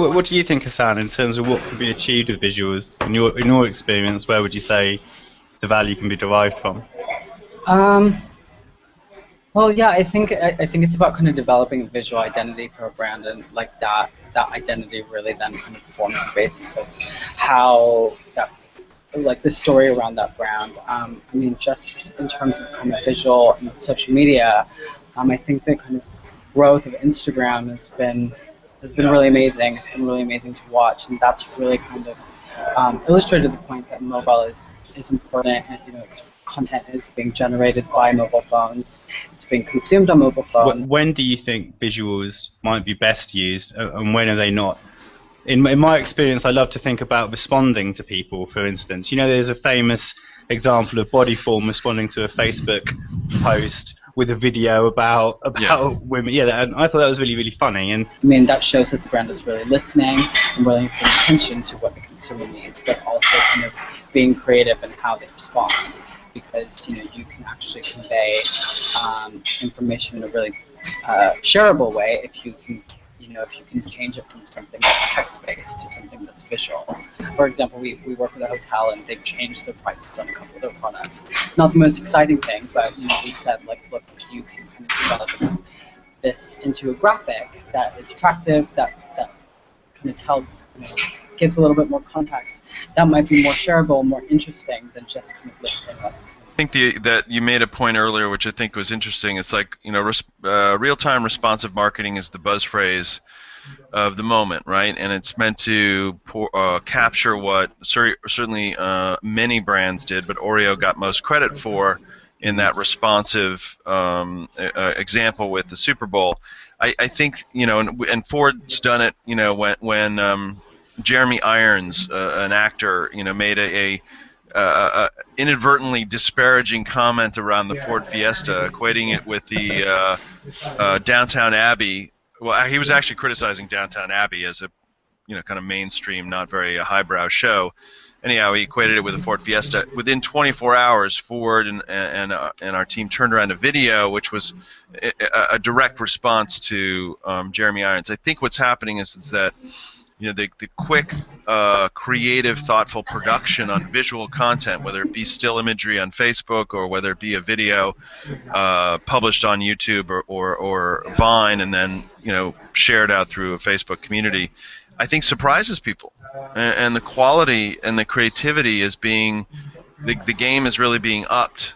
What do you think, Hassan, in terms of what could be achieved with visuals? In your experience, where would you say the value can be derived from? Um, well, yeah, I think it's about kind of developing a visual identity for a brand, and like that identity really then kind of forms the basis of how that, like, the story around that brand. I mean, just in terms of kind of visual and social media, I think the kind of growth of Instagram has been really amazing. It's been really amazing to watch, and that's really kind of illustrated the point that mobile is important, and its content is being generated by mobile phones. It's being consumed on mobile phones. When do you think visuals might be best used, and when are they not? In my experience, I love to think about responding to people. For instance, there's a famous example of Bodyform responding to a Facebook post with a video about women. Yeah, and I thought that was really, really funny. And I mean, that shows that the brand is really listening and really paying attention to what the consumer needs, but also kind of being creative in how they respond, because you can actually convey information in a really shareable way if you can. If you can change it from something that's text-based to something that's visual. For example, we work with a hotel, and they've changed their prices on a couple of their products. Not the most exciting thing, but we said, like, look, if you can kind of develop this into a graphic that is attractive, that kind of gives a little bit more context, that might be more shareable, more interesting than just kind of listing up. I think that you made a point earlier, which I think was interesting. It's like, real-time responsive marketing is the buzz phrase of the moment, right? And it's meant to capture what certainly many brands did, but Oreo got most credit for in that responsive example with the Super Bowl. I think, and Ford's done it, when Jeremy Irons, an actor, made a inadvertently disparaging comment around the Ford Fiesta, equating it with the Downtown Abbey. Well, he was actually criticizing Downtown Abbey as a, kind of mainstream, not very highbrow show. Anyhow, he equated it with the Ford Fiesta. Within 24 hours, Ford and our team turned around a video, which was a direct response to Jeremy Irons. I think what's happening is that the quick, creative, thoughtful production on visual content, whether it be still imagery on Facebook or whether it be a video published on YouTube or Vine and then shared out through a Facebook community, I think surprises people. And the quality and the creativity is being, the game is really being upped.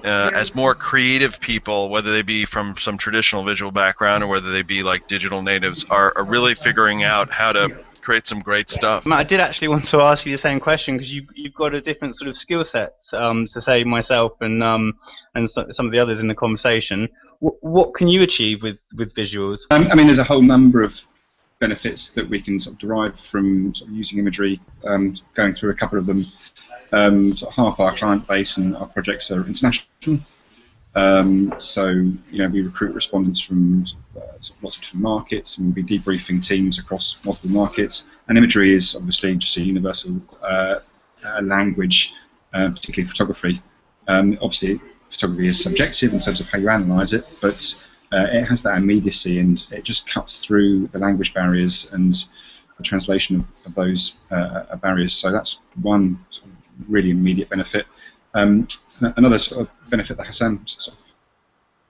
As more creative people, whether they be from some traditional visual background or whether they be like digital natives, are really figuring out how to create some great stuff. Matt, I did actually want to ask you the same question, because you've got a different sort of skill set, to say myself and some of the others in the conversation. What can you achieve with visuals? I mean, there's a whole number of benefits that we can sort of derive from sort of using imagery. Going through a couple of them. Sort of half our client base and our projects are international. So we recruit respondents from sort of lots of different markets, and we'll be debriefing teams across multiple markets. And imagery is obviously just a universal language, particularly photography. Obviously, photography is subjective in terms of how you analyse it, but it has that immediacy, and it just cuts through the language barriers and the translation of those barriers. So that's one sort of really immediate benefit. Another sort of benefit that Hassan sort of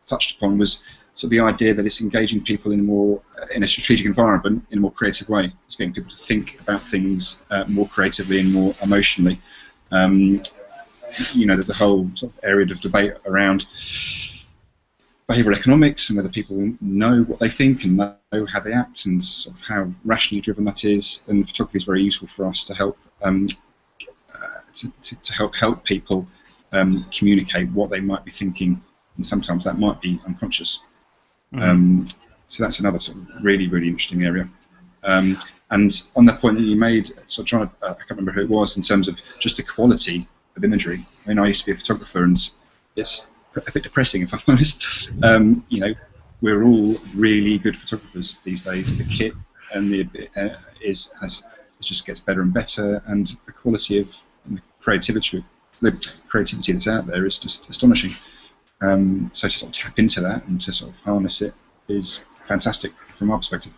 touched upon was sort of the idea that it's engaging people in a strategic environment in a more creative way. It's getting people to think about things more creatively and more emotionally. There's a whole sort of area of debate around behavioural economics and whether people know what they think and know how they act and sort of how rationally driven that is. And photography is very useful for us to help to help people communicate what they might be thinking, and sometimes that might be unconscious. So that's another sort of really, really interesting area. And on that point that you made, so I can't remember who it was, in terms of just the quality of imagery. I mean, I used to be a photographer, and it's a bit depressing, if I'm honest. We're all really good photographers these days. The kit and it just gets better and better, and the quality of the creativity that's out there is just astonishing. So to sort of tap into that and to sort of harness it is fantastic from our perspective.